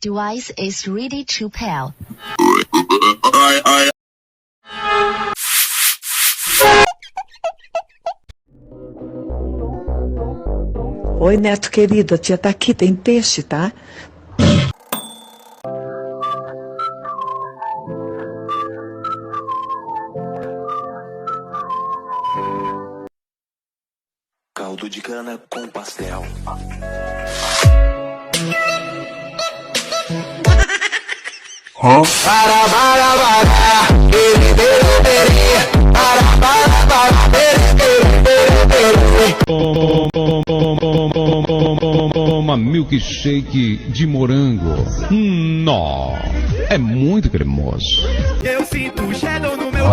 device is ready to pair. Oi, Neto querido, a tia tá aqui, tem peixe, tá? Caldo de cana com pastel. Uma milkshake de morango. Nó, é muito cremoso. Eu sinto o shadow no meu...